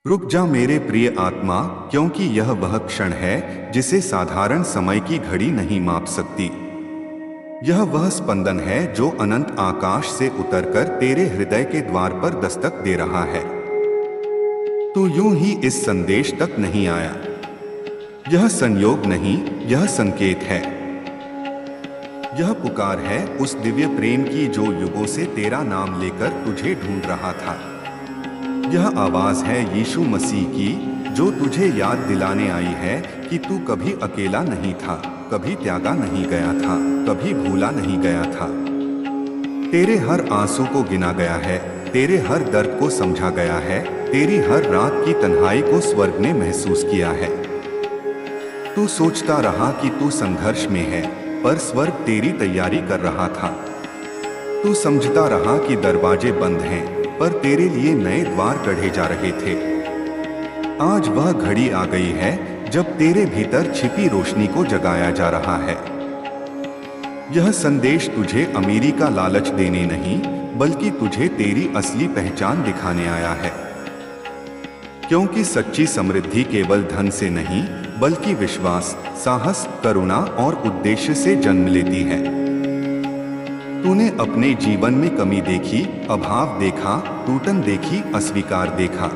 रुक जा मेरे प्रिय आत्मा, क्योंकि यह वह क्षण है जिसे साधारण समय की घड़ी नहीं माप सकती। यह वह स्पंदन है जो अनंत आकाश से उतरकर तेरे हृदय के द्वार पर दस्तक दे रहा है। तू यूं ही इस संदेश तक नहीं आया। यह संयोग नहीं, यह संकेत है। यह पुकार है उस दिव्य प्रेम की जो युगों से तेरा नाम लेकर तुझे ढूंढ रहा था। यह आवाज है यीशु मसीह की, जो तुझे याद दिलाने आई है कि तू कभी अकेला नहीं था, कभी त्यागा नहीं गया था, कभी भूला नहीं गया था। तेरे हर आंसू को गिना गया है, तेरे हर दर्द को समझा गया है, तेरी हर रात की तन्हाई को स्वर्ग ने महसूस किया है। तू सोचता रहा कि तू संघर्ष में है, पर स्वर्ग तेरी तैयारी कर रहा था। तू समझता रहा कि दरवाजे बंद हैं, पर तेरे लिए नए द्वार गढ़े जा रहे थे। आज वह घड़ी आ गई है जब तेरे भीतर छिपी रोशनी को जगाया जा रहा है। यह संदेश तुझे अमीरी का लालच देने नहीं, बल्कि तुझे तेरी असली पहचान दिखाने आया है। क्योंकि सच्ची समृद्धि केवल धन से नहीं, बल्कि विश्वास, साहस, करुणा और उद्देश्य से जन्म लेती है। तूने अपने जीवन में कमी देखी, अभाव देखा, टूटन देखी, अस्वीकार देखा।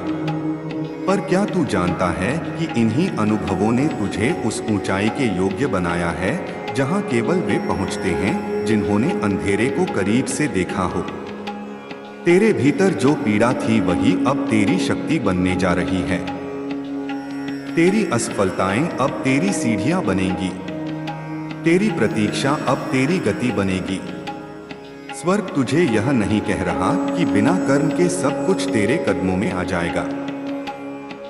पर क्या तू जानता है कि इन्हीं अनुभवों ने तुझे उस ऊंचाई के योग्य बनाया है जहां केवल वे पहुंचते हैं जिन्होंने अंधेरे को करीब से देखा हो। तेरे भीतर जो पीड़ा थी वही अब तेरी शक्ति बनने जा रही है। तेरी असफलताएं अब तेरी सीढ़ियां बनेंगी, तेरी प्रतीक्षा अब तेरी गति बनेगी। स्वर्ग तुझे यह नहीं कह रहा कि बिना कर्म के सब कुछ तेरे कदमों में आ जाएगा।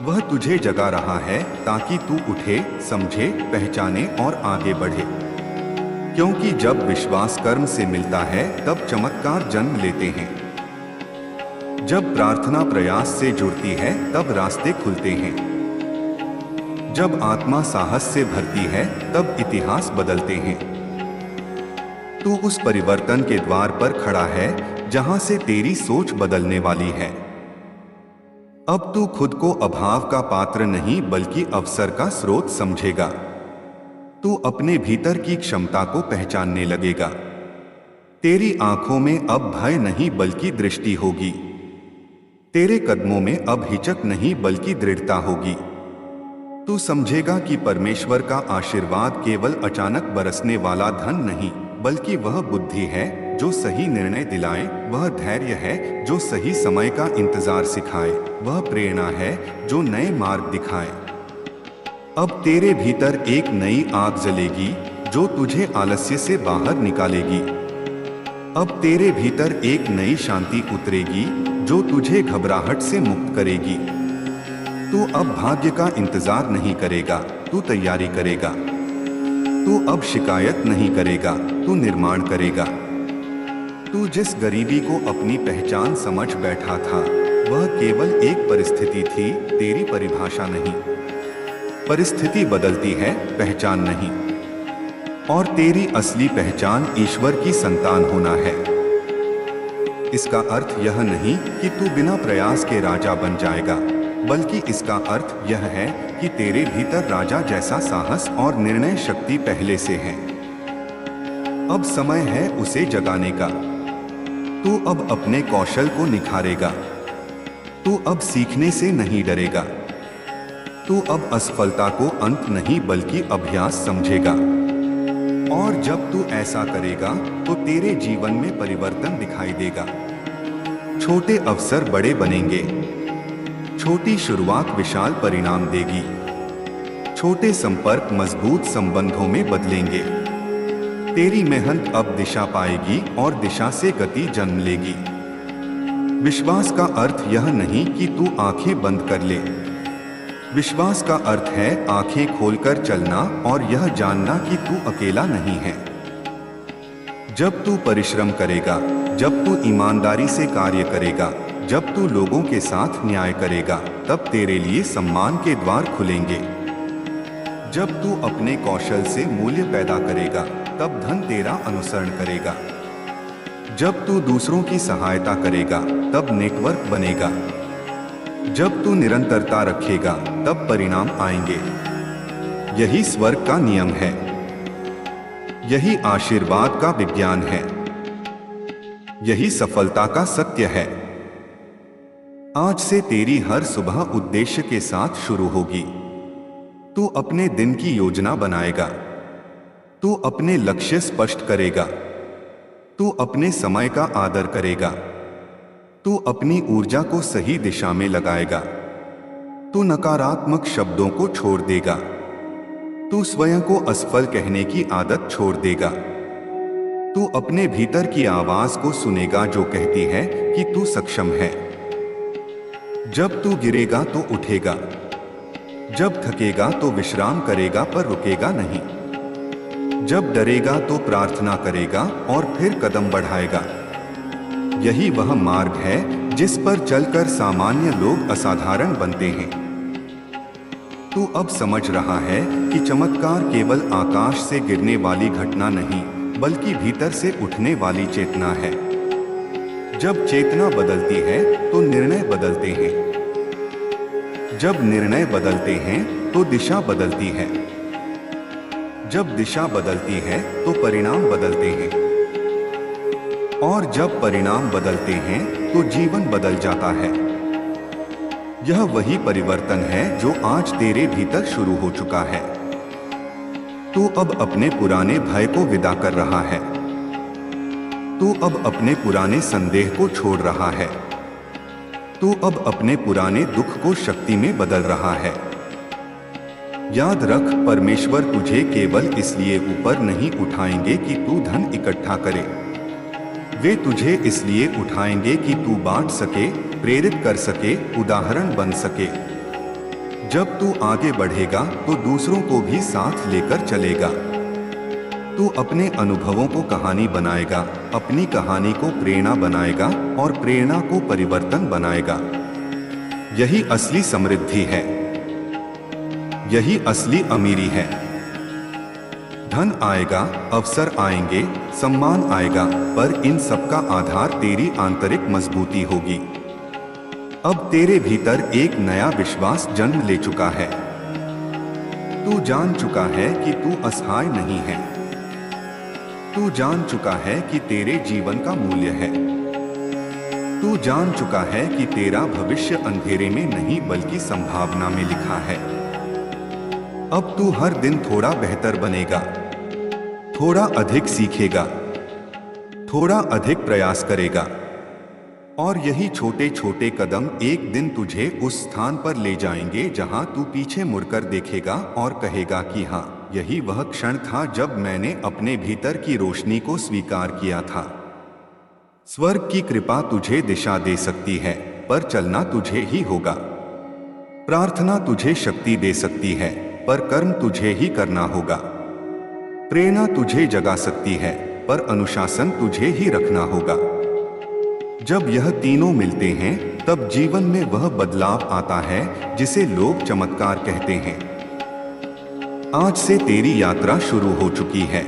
वह तुझे जगा रहा है ताकि तू उठे, समझे, पहचाने और आगे बढ़े। क्योंकि जब विश्वास कर्म से मिलता है तब चमत्कार जन्म लेते हैं। जब प्रार्थना प्रयास से जुड़ती है तब रास्ते खुलते हैं। जब आत्मा साहस से भरती है तब इतिहास बदलते हैं। तू उस परिवर्तन के द्वार पर खड़ा है जहां से तेरी सोच बदलने वाली है। अब तू खुद को अभाव का पात्र नहीं बल्कि अवसर का स्रोत समझेगा। तू अपने भीतर की क्षमता को पहचानने लगेगा। तेरी आंखों में अब भय नहीं बल्कि दृष्टि होगी। तेरे कदमों में अब हिचक नहीं बल्कि दृढ़ता होगी। तू समझेगा कि परमेश्वर का आशीर्वाद केवल अचानक बरसने वाला धन नहीं, बल्कि वह बुद्धि है जो सही निर्णय दिलाए, वह धैर्य है जो सही समय का इंतजार सिखाए, वह प्रेरणा है जो नए मार्ग दिखाए। अब तेरे भीतर एक नई आग जलेगी जो तुझे आलस्य से बाहर निकालेगी। अब तेरे भीतर एक नई शांति उतरेगी जो तुझे घबराहट से मुक्त करेगी। तू अब भाग्य का इंतजार नहीं करेगा, तू तैयारी करेगा। तू अब शिकायत नहीं करेगा, तू निर्माण करेगा। तू जिस गरीबी को अपनी पहचान समझ बैठा था, वह केवल एक परिस्थिति थी, तेरी परिभाषा नहीं। परिस्थिति बदलती है, पहचान नहीं। और तेरी असली पहचान ईश्वर की संतान होना है। इसका अर्थ यह नहीं कि तू बिना प्रयास के राजा बन जाएगा, बल्कि इसका अर्थ यह है कि तेरे भीतर राजा जैसा साहस और निर्णय शक्ति पहले से है। अब समय है उसे जगाने का। तू अब अपने कौशल को निखारेगा। तू अब सीखने से नहीं डरेगा। तू अब असफलता को अंत नहीं बल्कि अभ्यास समझेगा। और जब तू ऐसा करेगा तो तेरे जीवन में परिवर्तन दिखाई देगा। छोटे अवसर बड़े बनेंगे। छोटी शुरुआत विशाल परिणाम देगी। छोटे संपर्क मजबूत संबंधों में बदलेंगे। तेरी मेहनत अब दिशा पाएगी और दिशा से गति जन्म लेगी। विश्वास का अर्थ यह नहीं कि तू आंखें बंद कर ले। विश्वास का अर्थ है आंखें खोलकर चलना और यह जानना कि तू अकेला नहीं है। जब तू परिश्रम करेगा, जब तू ईमानदारी से कार्य करेगा, जब तू लोगों के साथ न्याय करेगा, तब तेरे लिए सम्मान के द्वार खुलेंगे। जब तू अपने कौशल से मूल्य पैदा करेगा, तब धन तेरा अनुसरण करेगा। जब तू दूसरों की सहायता करेगा, तब नेटवर्क बनेगा। जब तू निरंतरता रखेगा तब परिणाम आएंगे। यही स्वर्ग का नियम है। यही आशीर्वाद का विज्ञान है। यही सफलता का सत्य है। आज से तेरी हर सुबह उद्देश्य के साथ शुरू होगी। तू अपने दिन की योजना बनाएगा। तू अपने लक्ष्य स्पष्ट करेगा। तू अपने समय का आदर करेगा। तू अपनी ऊर्जा को सही दिशा में लगाएगा। तू नकारात्मक शब्दों को छोड़ देगा। तू स्वयं को असफल कहने की आदत छोड़ देगा। तू अपने भीतर की आवाज को सुनेगा जो कहती है कि तू सक्षम है। जब तू गिरेगा तो उठेगा। जब थकेगा तो विश्राम करेगा पर रुकेगा नहीं। जब डरेगा तो प्रार्थना करेगा और फिर कदम बढ़ाएगा। यही वह मार्ग है जिस पर चलकर सामान्य लोग असाधारण बनते हैं। तू अब समझ रहा है कि चमत्कार केवल आकाश से गिरने वाली घटना नहीं, बल्कि भीतर से उठने वाली चेतना है। जब चेतना बदलती है तो निर्णय बदलते हैं। जब निर्णय बदलते हैं तो दिशा बदलती है। जब दिशा बदलती है तो परिणाम बदलते हैं। और जब परिणाम बदलते हैं तो जीवन बदल जाता है। यह वही परिवर्तन है जो आज तेरे भीतर शुरू हो चुका है। तू अब अपने पुराने भय को विदा कर रहा है। तू अब अपने पुराने संदेह को छोड़ रहा है। तू अब अपने पुराने दुख को शक्ति में बदल रहा है। याद रख, परमेश्वर तुझे केवल इसलिए ऊपर नहीं उठाएंगे कि तू धन इकट्ठा करे। वे तुझे इसलिए उठाएंगे कि तू बांट सके, प्रेरित कर सके, उदाहरण बन सके। जब तू आगे बढ़ेगा तो दूसरों को भी साथ लेकर चलेगा। तू अपने अनुभवों को कहानी बनाएगा, अपनी कहानी को प्रेरणा बनाएगा और प्रेरणा को परिवर्तन बनाएगा। यही असली समृद्धि है। यही असली अमीरी है। धन आएगा, अवसर आएंगे, सम्मान आएगा, पर इन सब का आधार तेरी आंतरिक मजबूती होगी। अब तेरे भीतर एक नया विश्वास जन्म ले चुका है। तू जान चुका है कि तू असहाय नहीं है। तू जान चुका है कि तेरे जीवन का मूल्य है। तू जान चुका है कि तेरा भविष्य अंधेरे में नहीं बल्कि संभावना में लिखा है। अब तू हर दिन थोड़ा बेहतर बनेगा, थोड़ा अधिक सीखेगा, थोड़ा अधिक प्रयास करेगा। और यही छोटे छोटे कदम एक दिन तुझे उस स्थान पर ले जाएंगे जहां तू पीछे मुड़कर देखेगा और कहेगा कि हाँ, यही वह क्षण था जब मैंने अपने भीतर की रोशनी को स्वीकार किया था। स्वर्ग की कृपा तुझे दिशा दे सकती है, पर चलना तुझे ही होगा। प्रार्थना तुझे शक्ति दे सकती है, पर कर्म तुझे ही करना होगा। प्रेरणा तुझे जगा सकती है, पर अनुशासन तुझे ही रखना होगा। जब यह तीनों मिलते हैं तब जीवन में वह बदलाव आता है जिसे लोग चमत्कार कहते हैं। आज से तेरी यात्रा शुरू हो चुकी है।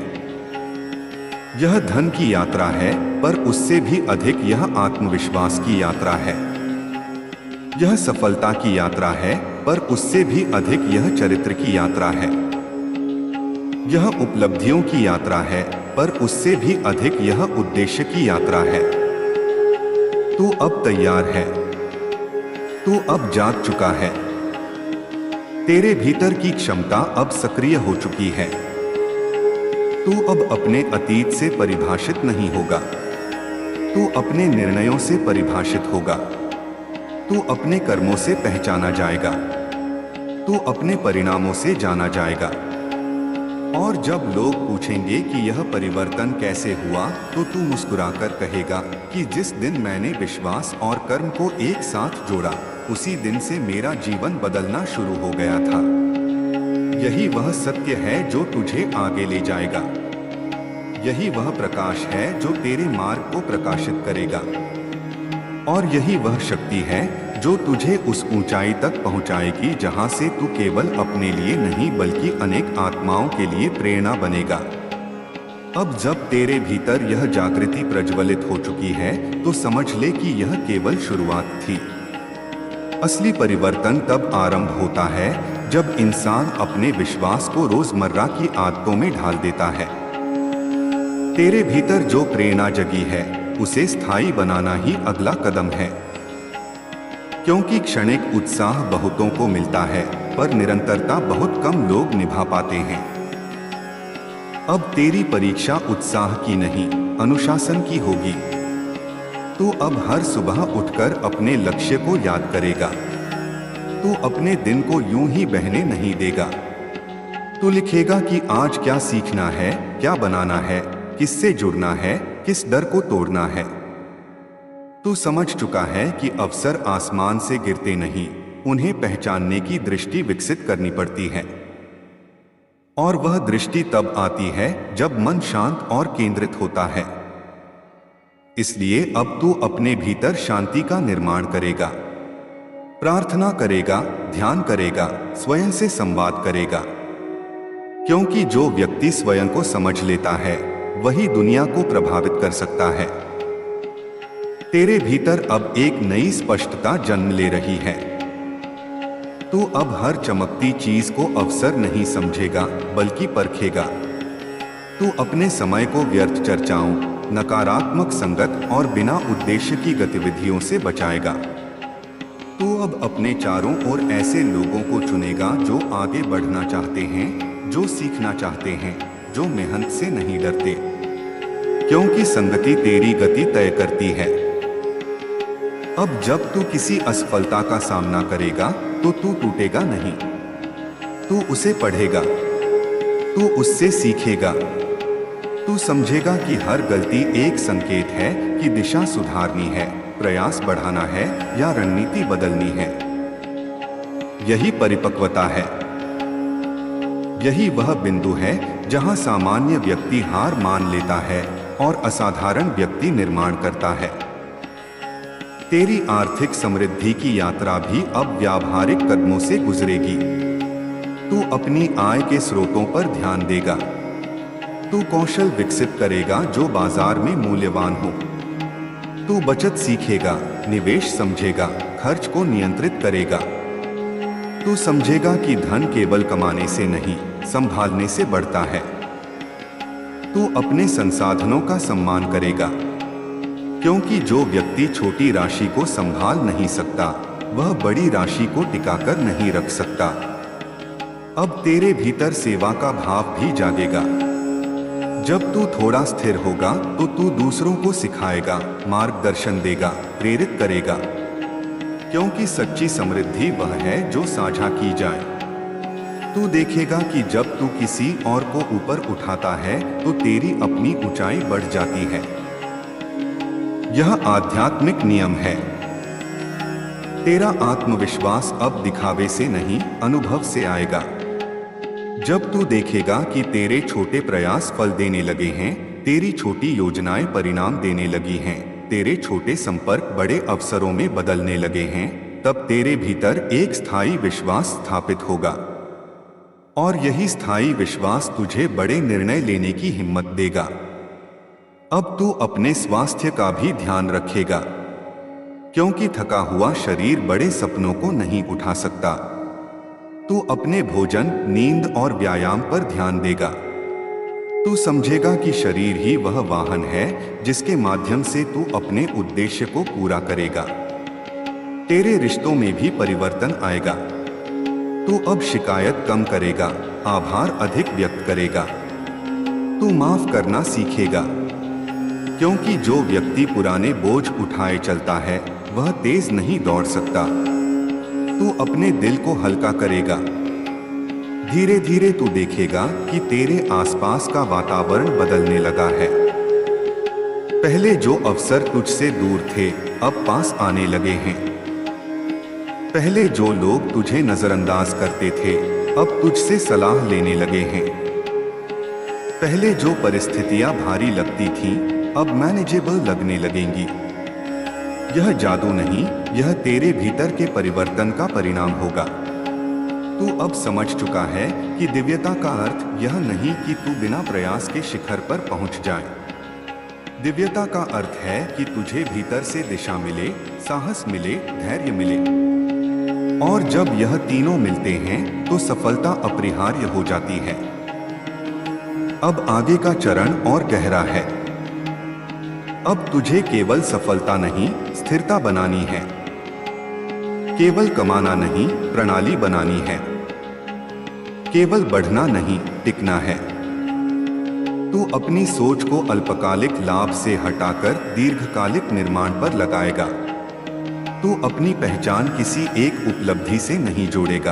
यह धन की यात्रा है, पर उससे भी अधिक यह आत्मविश्वास की यात्रा है। यह सफलता की यात्रा है, पर उससे भी अधिक यह चरित्र की यात्रा है। यह उपलब्धियों की यात्रा है, पर उससे भी अधिक यह उद्देश्य की यात्रा है। तू अब तैयार है। तू अब जाग चुका है। तेरे भीतर की क्षमता अब सक्रिय हो चुकी है। तू अब अपने अतीत से परिभाषित नहीं होगा। तू अपने निर्णयों से परिभाषित होगा। तू अपने कर्मों से पहचाना जाएगा। तू अपने परिणामों से जाना जाएगा। और जब लोग पूछेंगे कि यह परिवर्तन कैसे हुआ, तो तू मुस्कुराकर कहेगा कि जिस दिन मैंने विश्वास और कर्म को एक साथ जोड़ा, उसी दिन से मेरा जीवन बदलना शुरू हो गया था। यही वह सत्य है जो तुझे आगे ले जाएगा। यही वह प्रकाश है जो तेरे मार्ग को प्रकाशित करेगा। और यही वह शक्ति है जो तुझे उस ऊंचाई तक पहुंचाएगी जहां से तू केवल अपने लिए नहीं बल्कि अनेक आत्माओं के लिए प्रेरणा बनेगा। अब जब तेरे भीतर यह जागृति प्रज्वलित हो चुकी है तो समझ ले कि यह केवल शुरुआत थी। असली परिवर्तन तब आरंभ होता है जब इंसान अपने विश्वास को रोजमर्रा की आदतों में ढाल देता है। तेरे भीतर जो प्रेरणा जगी है उसे स्थायी बनाना ही अगला कदम है, क्योंकि क्षणिक उत्साह बहुतों को मिलता है पर निरंतरता बहुत कम लोग निभा पाते हैं। अब तेरी परीक्षा उत्साह की नहीं, अनुशासन की होगी। तू अब हर सुबह उठकर अपने लक्ष्य को याद करेगा। तू अपने दिन को यूं ही बहने नहीं देगा। तू लिखेगा कि आज क्या सीखना है, क्या बनाना है, किससे जुड़ना है, किस डर को तोड़ना है। तू समझ चुका है कि अवसर आसमान से गिरते नहीं, उन्हें पहचानने की दृष्टि विकसित करनी पड़ती है। और वह दृष्टि तब आती है जब मन शांत और केंद्रित होता है। इसलिए अब तू अपने भीतर शांति का निर्माण करेगा, प्रार्थना करेगा, ध्यान करेगा, स्वयं से संवाद करेगा। क्योंकि जो व्यक्ति स्वयं को समझ लेता है वही दुनिया को प्रभावित कर सकता है। तेरे भीतर अब एक नई स्पष्टता जन्म ले रही है। तू अब हर चमकती चीज को अवसर नहीं समझेगा बल्कि परखेगा। तू अपने समय को व्यर्थ चर्चाओं, नकारात्मक संगत और बिना उद्देश्य की गतिविधियों से बचाएगा। तू अब अपने चारों ओर ऐसे लोगों को चुनेगा जो आगे बढ़ना चाहते हैं, जो सीखना चाहते हैं, जो मेहनत से नहीं डरते। क्योंकि संगति तेरी गति तय करती है। अब जब तू किसी असफलता का सामना करेगा तो तू टूटेगा नहीं। तू उसे पढ़ेगा, तू उससे सीखेगा। तू समझेगा कि हर गलती एक संकेत है कि दिशा सुधारनी है, प्रयास बढ़ाना है या रणनीति बदलनी है। यही परिपक्वता है। यही वह बिंदु है जहां सामान्य व्यक्ति हार मान लेता है और असाधारण व्यक्ति निर्माण करता है। तेरी आर्थिक समृद्धि की यात्रा भी अब व्यावहारिक कदमों से गुजरेगी। तू अपनी आय के स्रोतों पर ध्यान देगा। तू कौशल विकसित करेगा जो बाजार में मूल्यवान हो। तू बचत सीखेगा, निवेश समझेगा, खर्च को नियंत्रित करेगा। तू समझेगा कि धन केवल कमाने से नहीं, संभालने से बढ़ता है। तू अपने संसाधनों का सम्मान करेगा, क्योंकि जो व्यक्ति छोटी राशि को संभाल नहीं सकता वह बड़ी राशि को टिकाकर नहीं रख सकता। अब तेरे भीतर सेवा का भाव भी जागेगा। जब तू थोड़ा स्थिर होगा तो तू दूसरों को सिखाएगा, मार्गदर्शन देगा, प्रेरित करेगा। क्योंकि सच्ची समृद्धि वह है जो साझा की जाए। तू देखेगा कि जब तू किसी और को ऊपर उठाता है तो तेरी अपनी ऊंचाई बढ़ जाती है। यह आध्यात्मिक नियम है। तेरा आत्मविश्वास अब दिखावे से नहीं, अनुभव से आएगा। जब तू देखेगा कि तेरे छोटे प्रयास फल देने लगे हैं, तेरी छोटी योजनाएं परिणाम देने लगी हैं, तेरे छोटे संपर्क बड़े अवसरों में बदलने लगे हैं, तब तेरे भीतर एक स्थायी विश्वास स्थापित होगा। और यही स्थायी विश्वास तुझे बड़े निर्णय लेने की हिम्मत देगा। अब तू अपने स्वास्थ्य का भी ध्यान रखेगा, क्योंकि थका हुआ शरीर बड़े सपनों को नहीं उठा सकता। तू अपने भोजन, नींद और व्यायाम पर ध्यान देगा। तू समझेगा कि शरीर ही वह वाहन है जिसके माध्यम से तू अपने उद्देश्य को पूरा करेगा। तेरे रिश्तों में भी परिवर्तन आएगा। तू अब शिकायत कम करेगा, आभार अधिक व्यक्त करेगा। तू माफ करना सीखेगा, क्योंकि जो व्यक्ति पुराने बोझ उठाए चलता है वह तेज नहीं दौड़ सकता। तू अपने दिल को हल्का करेगा। धीरे धीरे तू देखेगा कि तेरे आसपास का वातावरण बदलने लगा है। पहले जो अवसर तुझसे दूर थे अब पास आने लगे हैं। पहले जो लोग तुझे नजरअंदाज करते थे अब तुझसे सलाह लेने लगे हैं। पहले जो परिस्थितियां भारी लगती थीं अब मैनेजेबल लगने लगेंगी। यह जादू नहीं, यह तेरे भीतर के परिवर्तन का परिणाम होगा। तू अब समझ चुका है कि दिव्यता का अर्थ यह नहीं कि तू बिना प्रयास के शिखर पर पहुंच जाए। दिव्यता का अर्थ है कि तुझे भीतर से दिशा मिले, साहस मिले, धैर्य मिले। और जब यह तीनों मिलते हैं तो सफलता अपरिहार्य हो जाती है। अब आगे का चरण और गहरा है। अब तुझे केवल सफलता नहीं, स्थिरता बनानी है। केवल कमाना नहीं, प्रणाली बनानी है। केवल बढ़ना नहीं, टिकना है। तू अपनी सोच को अल्पकालिक लाभ से हटाकर दीर्घकालिक निर्माण पर लगाएगा। तू अपनी पहचान किसी एक उपलब्धि से नहीं जोड़ेगा।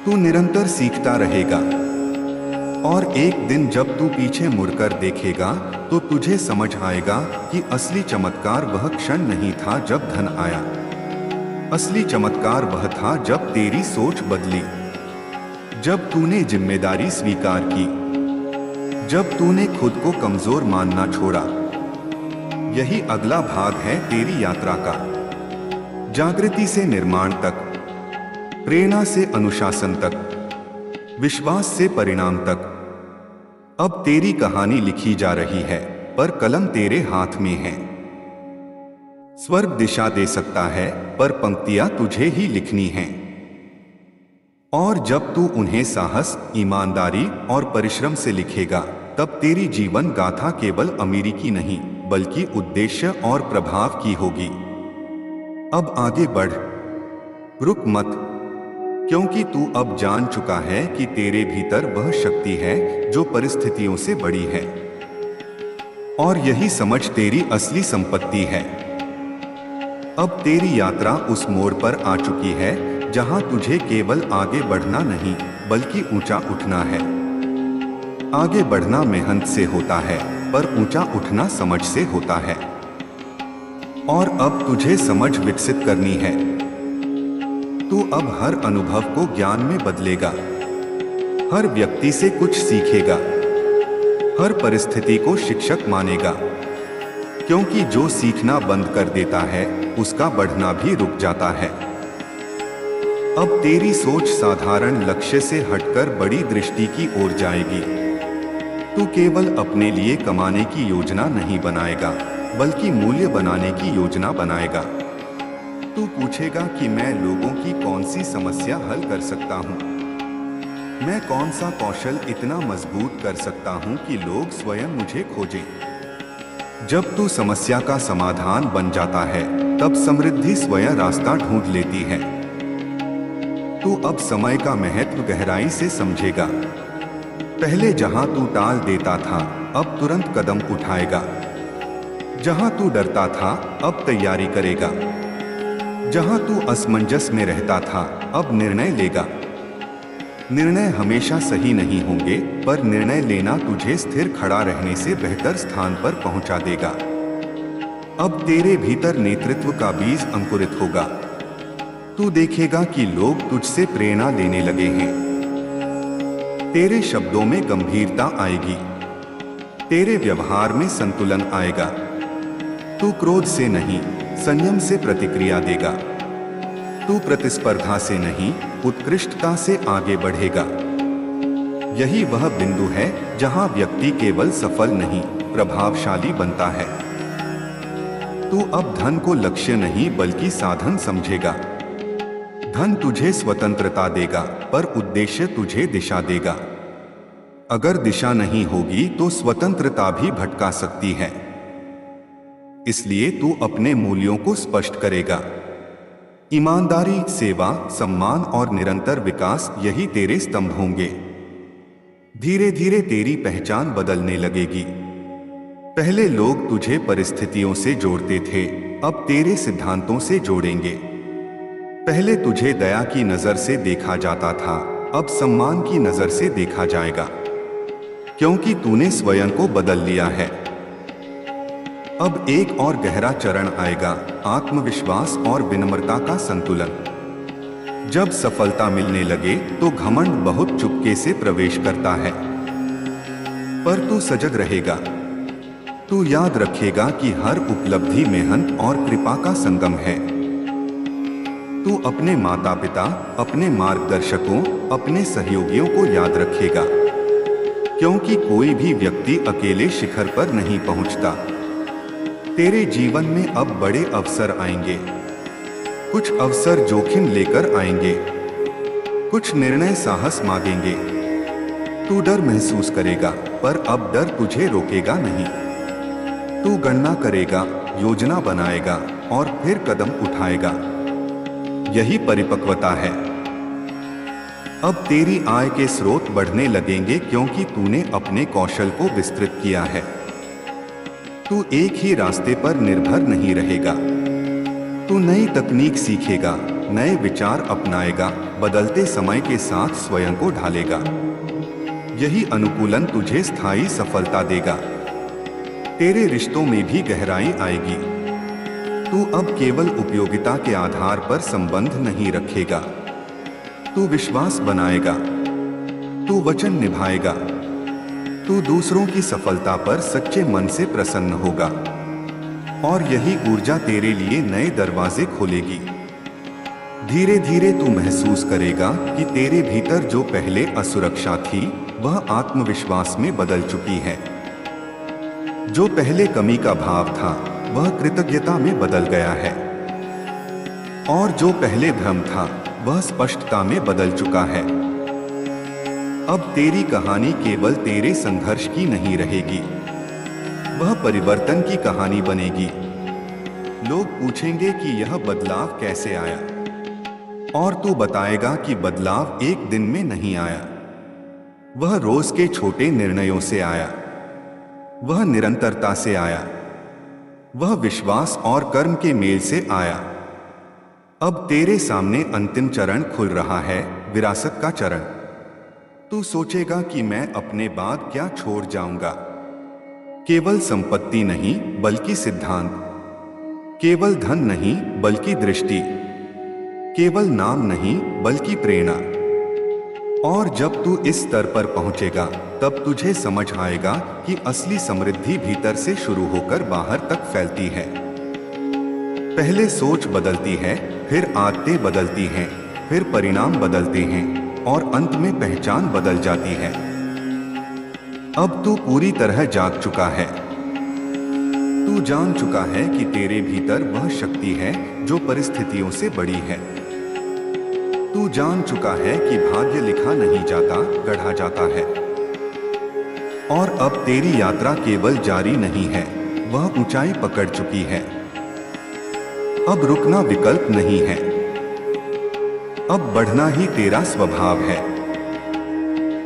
तू निरंतर सीखता रहेगा और एक दिन जब तू पीछे मुड़कर देखेगा तो तुझे समझ आएगा कि असली चमत्कार वह क्षण नहीं था जब धन आया। असली चमत्कार वह था जब तेरी सोच बदली, जब तूने जिम्मेदारी स्वीकार की, जब तूने खुद को कमजोर मानना छोड़ा। यही अगला भाग है तेरी यात्रा का। जागृति से निर्माण तक, प्रेरणा से अनुशासन तक, विश्वास से परिणाम तक। अब तेरी कहानी लिखी जा रही है, पर कलम तेरे हाथ में है। स्वर्ग दिशा दे सकता है, पर पंक्तियां तुझे ही लिखनी हैं। और जब तू उन्हें साहस, ईमानदारी और परिश्रम से लिखेगा, तब तेरी जीवन गाथा केवल अमीरी की नहीं, बल्कि उद्देश्य और प्रभाव की होगी। अब आगे बढ़, रुक मत, क्योंकि तू अब जान चुका है कि तेरे भीतर वह शक्ति है जो परिस्थितियों से बड़ी है। और यही समझ तेरी असली संपत्ति है। अब तेरी यात्रा उस मोड़ पर आ चुकी है जहां तुझे केवल आगे बढ़ना नहीं, बल्कि ऊंचा उठना है। आगे बढ़ना मेहनत से होता है, पर ऊंचा उठना समझ से होता है। और अब तुझे समझ विकसित करनी है। तू अब हर अनुभव को ज्ञान में बदलेगा, हर व्यक्ति से कुछ सीखेगा, हर परिस्थिति को शिक्षक मानेगा, क्योंकि जो सीखना बंद कर देता है उसका बढ़ना भी रुक जाता है। अब तेरी सोच साधारण लक्ष्य से हटकर बड़ी दृष्टि की ओर जाएगी। तू केवल अपने लिए कमाने की योजना नहीं बनाएगा, बल्कि मूल्य बनाने की योजना बनाएगा। तू पूछेगा कि मैं लोगों की कौन सी समस्या हल कर सकता हूँ, मैं कौन सा कौशल इतना मजबूत कर सकता हूँ कि लोग स्वयं मुझे खोजें। जब तू समस्या का समाधान बन जाता है, तब समृद्धि स्वयं रास्ता ढूंढ लेती है। तू अब समय का महत्व गहराई से समझेगा। पहले जहां तू टाल देता था, अब तुरंत कदम उठाएगा। जहां तू डरता था, अब तैयारी करेगा। जहां तू असमंजस में रहता था, अब निर्णय लेगा। निर्णय हमेशा सही नहीं होंगे, पर निर्णय लेना तुझे स्थिर खड़ा रहने से बेहतर स्थान पर पहुंचा देगा। अब तेरे भीतर नेतृत्व का बीज अंकुरित होगा। तू देखेगा कि लोग तुझसे प्रेरणा लेने लगे हैं। तेरे शब्दों में गंभीरता आएगी, तेरे व्यवहार में संतुलन आएगा। तू क्रोध से नहीं, संयम से प्रतिक्रिया देगा। तू प्रतिस्पर्धा से नहीं, उत्कृष्टता से आगे बढ़ेगा। यही वह बिंदु है जहां व्यक्ति केवल सफल नहीं, प्रभावशाली बनता है। तू अब धन को लक्ष्य नहीं, बल्कि साधन समझेगा। धन तुझे स्वतंत्रता देगा, पर उद्देश्य तुझे दिशा देगा। अगर दिशा नहीं होगी तो स्वतंत्रता भी भटका सकती है। इसलिए तू अपने मूल्यों को स्पष्ट करेगा। ईमानदारी, सेवा, सम्मान और निरंतर विकास, यही तेरे स्तंभ होंगे। धीरे धीरे तेरी पहचान बदलने लगेगी। पहले लोग तुझे परिस्थितियों से जोड़ते थे, अब तेरे सिद्धांतों से जोड़ेंगे। पहले तुझे दया की नजर से देखा जाता था, अब सम्मान की नजर से देखा जाएगा, क्योंकि तूने स्वयं को बदल लिया है। अब एक और गहरा चरण आएगा, आत्मविश्वास और विनम्रता का संतुलन। जब सफलता मिलने लगे तो घमंड बहुत चुपके से प्रवेश करता है, पर तू सजग रहेगा। तू याद रखेगा कि हर उपलब्धि मेहनत और कृपा का संगम है। तू अपने माता पिता, अपने मार्गदर्शकों, अपने सहयोगियों को याद रखेगा, क्योंकि कोई भी व्यक्ति अकेले शिखर पर नहीं पहुंचता। तेरे जीवन में अब बड़े अवसर आएंगे। कुछ अवसर जोखिम लेकर आएंगे, कुछ निर्णय साहस मांगेंगे। तू डर महसूस करेगा, पर अब डर तुझे रोकेगा नहीं। तू गणना करेगा, योजना बनाएगा और फिर कदम उठाएगा। यही परिपक्वता है। अब तेरी आय के स्रोत बढ़ने लगेंगे क्योंकि तूने अपने कौशल को विस्तृत किया है। तू एक ही रास्ते पर निर्भर नहीं रहेगा। तू नई तकनीक सीखेगा, नए विचार अपनाएगा, बदलते समय के साथ स्वयं को ढालेगा। यही अनुकूलन तुझे स्थायी सफलता देगा। तेरे रिश्तों में भी गहराई आएगी। तू अब केवल उपयोगिता के आधार पर संबंध नहीं रखेगा। तू विश्वास बनाएगा, तू वचन निभाएगा, तू दूसरों की सफलता पर सच्चे मन से प्रसन्न होगा। और यही ऊर्जा तेरे लिए नए दरवाजे खोलेगी। धीरे धीरे तू महसूस करेगा कि तेरे भीतर जो पहले असुरक्षा थी, वह आत्मविश्वास में बदल चुकी है। जो पहले कमी का भाव था, वह कृतज्ञता में बदल गया है। और जो पहले भ्रम था, वह स्पष्टता में बदल चुका है। अब तेरी कहानी केवल तेरे संघर्ष की नहीं रहेगी, वह परिवर्तन की कहानी बनेगी। लोग पूछेंगे कि यह बदलाव कैसे आया, और तू बताएगा कि बदलाव एक दिन में नहीं आया। वह रोज के छोटे निर्णयों से आया, वह निरंतरता से आया, वह विश्वास और कर्म के मेल से आया। अब तेरे सामने अंतिम चरण खुल रहा है, विरासत का चरण। तू सोचेगा कि मैं अपने बाद क्या छोड़ जाऊंगा। केवल संपत्ति नहीं, बल्कि सिद्धांत। केवल धन नहीं, बल्कि दृष्टि। केवल नाम नहीं, बल्कि प्रेरणा। और जब तू इस स्तर पर पहुंचेगा, तब तुझे समझ आएगा कि असली समृद्धि भीतर से शुरू होकर बाहर तक फैलती है। पहले सोच बदलती है, फिर आदतें बदलती हैं, फिर परिणाम बदलते हैं और अंत में पहचान बदल जाती है। अब तू पूरी तरह जाग चुका है। तू जान चुका है कि तेरे भीतर वह शक्ति है जो परिस्थितियों से बड़ी है। तू जान चुका है कि भाग्य लिखा नहीं जाता, गढ़ा जाता है। और अब तेरी यात्रा केवल जारी नहीं है, वह ऊंचाई पकड़ चुकी है। अब रुकना विकल्प नहीं है, अब बढ़ना ही तेरा स्वभाव है।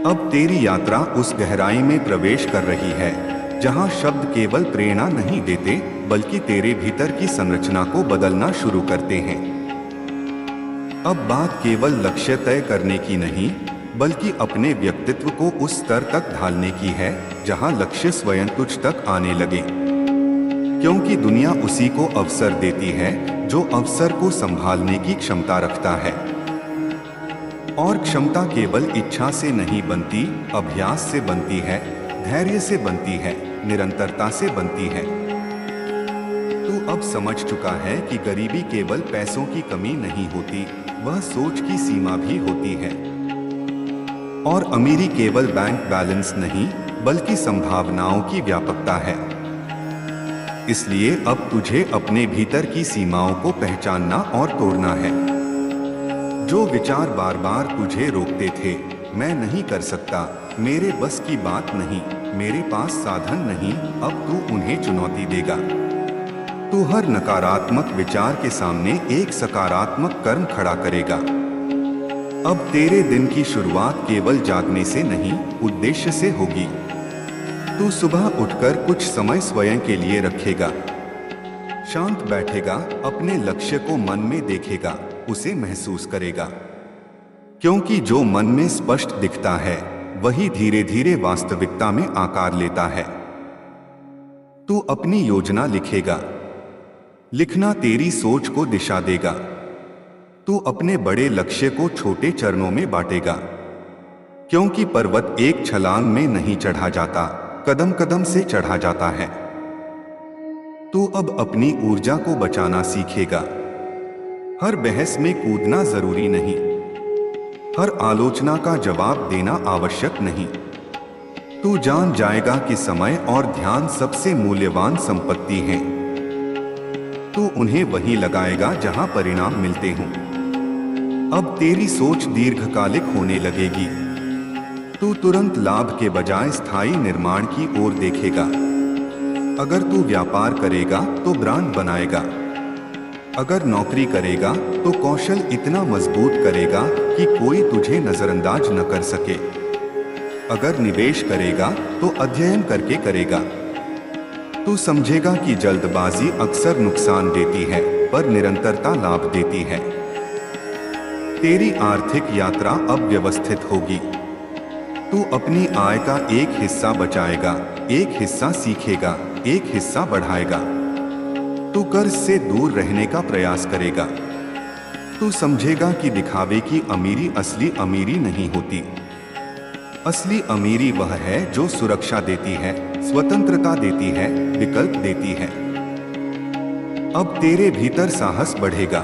अब तेरी यात्रा उस गहराई में प्रवेश कर रही है जहां शब्द केवल प्रेरणा नहीं देते, बल्कि तेरे भीतर की संरचना को बदलना शुरू करते हैं। अब बात केवल लक्ष्य तय करने की नहीं, बल्कि अपने व्यक्तित्व को उस स्तर तक ढालने की है जहां लक्ष्य स्वयं तुझ तक आने लगे। क्योंकि दुनिया उसी को अवसर देती है जो अवसर को संभालने की क्षमता रखता है। और क्षमता केवल इच्छा से नहीं बनती, अभ्यास से बनती है, धैर्य से बनती है, निरंतरता से बनती है। तू अब समझ चुका है कि गरीबी केवल पैसों की कमी नहीं होती, वह सोच की सीमा भी होती है। और अमीरी केवल बैंक बैलेंस नहीं, बल्कि संभावनाओं की व्यापकता है। इसलिए अब तुझे अपने भीतर की सीमाओं को पहचानना और तोड़ना है। जो विचार बार बार तुझे रोकते थे, मैं नहीं कर सकता, मेरे बस की बात नहीं, मेरे पास साधन नहीं, अब तू उन्हें चुनौती देगा। तू हर नकारात्मक विचार के सामने एक सकारात्मक कर्म खड़ा करेगा। अब तेरे दिन की शुरुआत केवल जागने से नहीं, उद्देश्य से होगी। तू सुबह उठकर कुछ समय स्वयं के लिए रखेगा। शांत बैठेगा, अपने लक्ष्य को मन में देखेगा, उसे महसूस करेगा। क्योंकि जो मन में स्पष्ट दिखता है, वही धीरे धीरे वास्तविकता में आकार लेता है। तू अपनी योजना लिखेगा। लिखना तेरी सोच को दिशा देगा। तू अपने बड़े लक्ष्य को छोटे चरणों में बांटेगा। क्योंकि पर्वत एक छलांग में नहीं चढ़ा जाता, कदम कदम से चढ़ा जाता है। तू अब अपनी ऊर्जा को बचाना सीखेगा। हर बहस में कूदना जरूरी नहीं, हर आलोचना का जवाब देना आवश्यक नहीं। तू जान जाएगा कि समय और ध्यान सबसे मूल्यवान संपत्ति हैं। तू उन्हें वहीं लगाएगा जहां परिणाम मिलते हों। अब तेरी सोच दीर्घकालिक होने लगेगी। तू तुरंत लाभ के बजाय स्थायी निर्माण की ओर देखेगा। अगर तू व्यापार करेगा तो ब्रांड बनाएगा। अगर नौकरी करेगा तो कौशल इतना मजबूत करेगा कि कोई तुझे नजरअंदाज न कर सके। अगर निवेश करेगा तो अध्ययन करके करेगा। तू समझेगा कि जल्दबाजी अक्सर नुकसान देती है, पर निरंतरता लाभ देती है। तेरी आर्थिक यात्रा अब व्यवस्थित होगी। तू अपनी आय का एक हिस्सा बचाएगा, एक हिस्सा सीखेगा, एक हिस्सा बढ़ाएगा। तू कर्ज से दूर रहने का प्रयास करेगा। तू समझेगा कि दिखावे की अमीरी असली अमीरी नहीं होती। असली अमीरी वह है जो सुरक्षा देती है, स्वतंत्रता देती है, विकल्प देती है। अब तेरे भीतर साहस बढ़ेगा।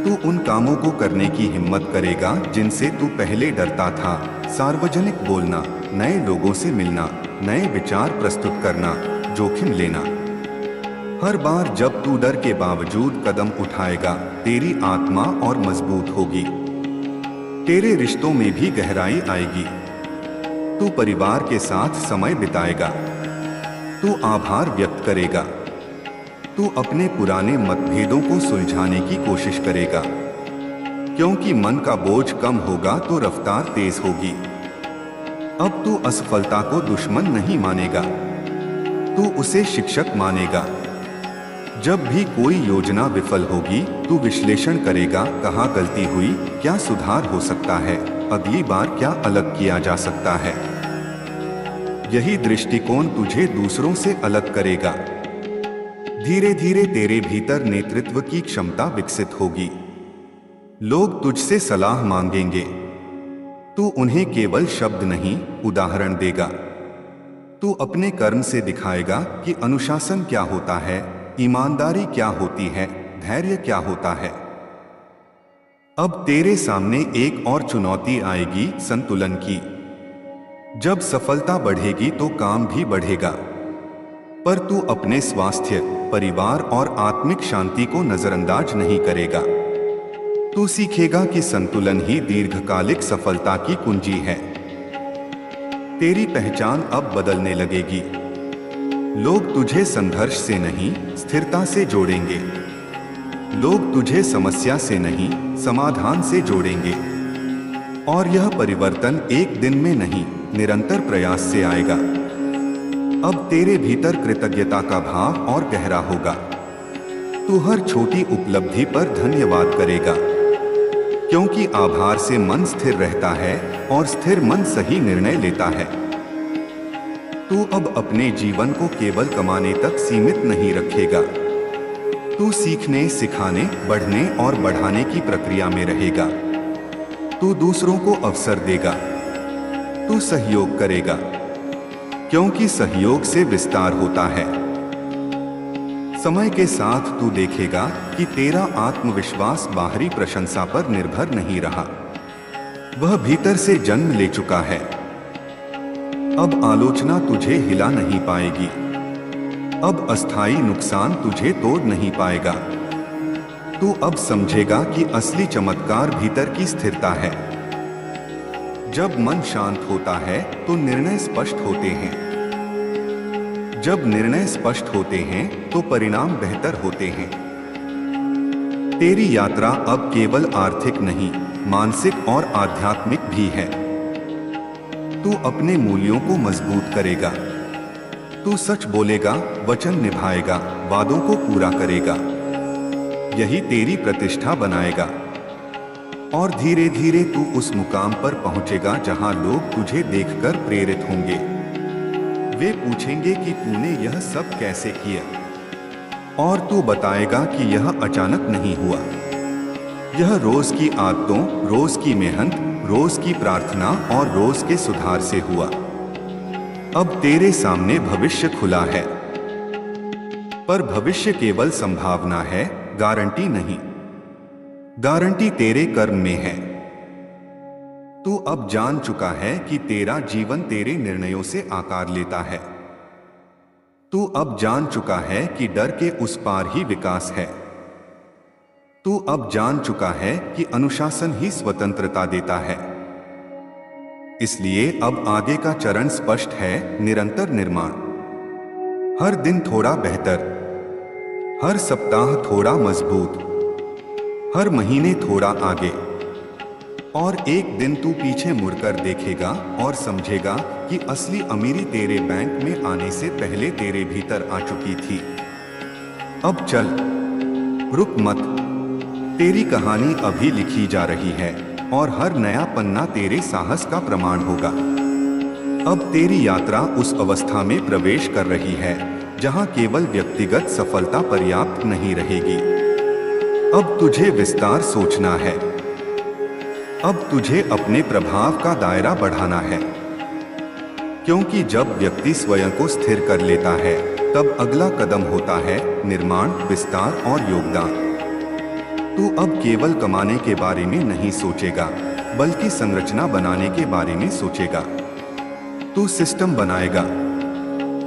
तू उन कामों को करने की हिम्मत करेगा जिनसे तू पहले डरता था। सार्वजनिक बोलना, नए लोगों से मिलना, नए विचार प्रस्तुत करना, जोखिम लेना। हर बार जब तू डर के बावजूद कदम उठाएगा, तेरी आत्मा और मजबूत होगी। तेरे रिश्तों में भी गहराई आएगी। तू परिवार के साथ समय बिताएगा। तू आभार व्यक्त करेगा। तू अपने पुराने मतभेदों को सुलझाने की कोशिश करेगा। क्योंकि मन का बोझ कम होगा तो रफ्तार तेज होगी। अब तू असफलता को दुश्मन नहीं मानेगा, तू उसे शिक्षक मानेगा। जब भी कोई योजना विफल होगी, तू विश्लेषण करेगा, कहाँ गलती हुई, क्या सुधार हो सकता है, अगली बार क्या अलग किया जा सकता है। यही दृष्टिकोण तुझे दूसरों से अलग करेगा। धीरे धीरे तेरे भीतर नेतृत्व की क्षमता विकसित होगी। लोग तुझसे सलाह मांगेंगे। तू उन्हें केवल शब्द नहीं, उदाहरण देगा। तू अपने कर्म से दिखाएगा कि अनुशासन क्या होता है, ईमानदारी क्या होती है, धैर्य क्या होता है। अब तेरे सामने एक और चुनौती आएगी, संतुलन की। जब सफलता बढ़ेगी तो काम भी बढ़ेगा, पर तू अपने स्वास्थ्य, परिवार और आत्मिक शांति को नजरअंदाज नहीं करेगा। तू सीखेगा कि संतुलन ही दीर्घकालिक सफलता की कुंजी है। तेरी पहचान अब बदलने लगेगी। लोग तुझे संघर्ष से नहीं, स्थिरता से जोड़ेंगे। लोग तुझे समस्या से नहीं, समाधान से जोड़ेंगे। और यह परिवर्तन एक दिन में नहीं, निरंतर प्रयास से आएगा। अब तेरे भीतर कृतज्ञता का भाव और गहरा होगा। तू हर छोटी उपलब्धि पर धन्यवाद करेगा, क्योंकि आभार से मन स्थिर रहता है और स्थिर मन सही निर्णय लेता है। तू अब अपने जीवन को केवल कमाने तक सीमित नहीं रखेगा। तू सीखने, सिखाने, बढ़ने और बढ़ाने की प्रक्रिया में रहेगा। तू दूसरों को अवसर देगा। तू सहयोग करेगा, क्योंकि सहयोग से विस्तार होता है। समय के साथ तू देखेगा कि तेरा आत्मविश्वास बाहरी प्रशंसा पर निर्भर नहीं रहा, वह भीतर से जन्म ले चुका है। अब आलोचना तुझे हिला नहीं पाएगी। अब अस्थायी नुकसान तुझे तोड़ नहीं पाएगा। तू अब समझेगा कि असली चमत्कार भीतर की स्थिरता है। जब मन शांत होता है तो निर्णय स्पष्ट होते हैं। जब निर्णय स्पष्ट होते हैं तो परिणाम बेहतर होते हैं। तेरी यात्रा अब केवल आर्थिक नहीं, मानसिक और आध्यात्मिक भी है। तू अपने मूल्यों को मजबूत करेगा। तू सच बोलेगा, वचन निभाएगा, वादों को पूरा करेगा। यही तेरी प्रतिष्ठा बनाएगा। और धीरे धीरे तू उस मुकाम पर पहुंचेगा जहां लोग तुझे देखकर प्रेरित होंगे। वे पूछेंगे कि तूने यह सब कैसे किया, और तू बताएगा कि यह अचानक नहीं हुआ। यह रोज की आदतों, रोज की मेहनत, रोज की प्रार्थना और रोज के सुधार से हुआ। अब तेरे सामने भविष्य खुला है, पर भविष्य केवल संभावना है, गारंटी नहीं। गारंटी तेरे कर्म में है। तू अब जान चुका है कि तेरा जीवन तेरे निर्णयों से आकार लेता है। तू अब जान चुका है कि डर के उस पार ही विकास है। तू अब जान चुका है कि अनुशासन ही स्वतंत्रता देता है। इसलिए अब आगे का चरण स्पष्ट है, निरंतर निर्माण। हर दिन थोड़ा बेहतर, हर सप्ताह थोड़ा मजबूत, हर महीने थोड़ा आगे। और एक दिन तू पीछे मुड़कर देखेगा और समझेगा कि असली अमीरी तेरे बैंक में आने से पहले तेरे भीतर आ चुकी थी। अब चल, रुक मत। तेरी कहानी अभी लिखी जा रही है और हर नया पन्ना तेरे साहस का प्रमाण होगा। अब तेरी यात्रा उस अवस्था में प्रवेश कर रही है जहां केवल व्यक्तिगत सफलता पर्याप्त नहीं रहेगी। अब तुझे विस्तार सोचना है। अब तुझे अपने प्रभाव का दायरा बढ़ाना है, क्योंकि जब व्यक्ति स्वयं को स्थिर कर लेता है तब अगला कदम होता है निर्माण, विस्तार और योगदान। तू अब केवल कमाने के बारे में नहीं सोचेगा, बल्कि संरचना बनाने के बारे में सोचेगा। तू सिस्टम बनाएगा,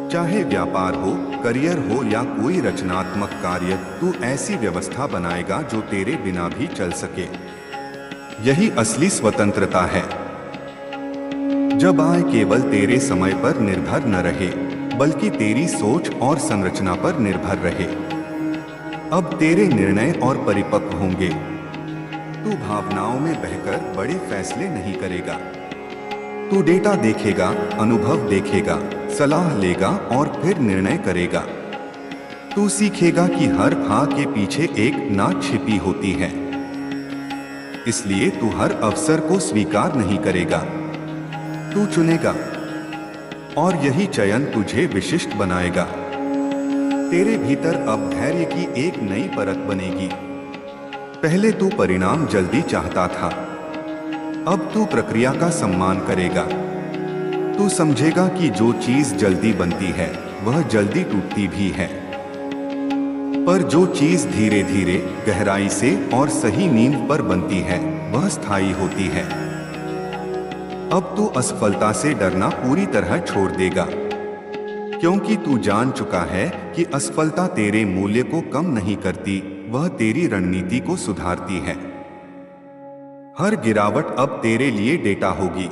चाहे व्यापार हो, करियर हो या कोई रचनात्मक कार्य। तू ऐसी व्यवस्था बनाएगा जो तेरे बिना भी चल सके। यही असली स्वतंत्रता है, जब आय केवल तेरे समय पर निर्भर न रहे, बल्कि तेरी सोच और संरचना पर निर्भर रहे। अब तेरे निर्णय और परिपक्व होंगे। तू भावनाओं में बहकर बड़े फैसले नहीं करेगा। तू डेटा देखेगा, अनुभव देखेगा, सलाह लेगा और फिर निर्णय करेगा। तू सीखेगा कि हर हाँ के पीछे एक ना छिपी होती है। इसलिए तू हर अवसर को स्वीकार नहीं करेगा, तू चुनेगा। और यही चयन तुझे विशिष्ट बनाएगा। तेरे भीतर अब धैर्य की एक नई परत बनेगी। पहले तू परिणाम जल्दी चाहता था, अब तू प्रक्रिया का सम्मान करेगा। तू समझेगा कि जो चीज जल्दी बनती है वह जल्दी टूटती भी है, पर जो चीज धीरे धीरे, गहराई से और सही नींव पर बनती है वह स्थायी होती है। अब तू असफलता से डरना पूरी तरह छोड़ देगा, क्योंकि तू जान चुका है कि असफलता तेरे मूल्य को कम नहीं करती, वह तेरी रणनीति को सुधारती है। हर गिरावट अब तेरे लिए डेटा होगी।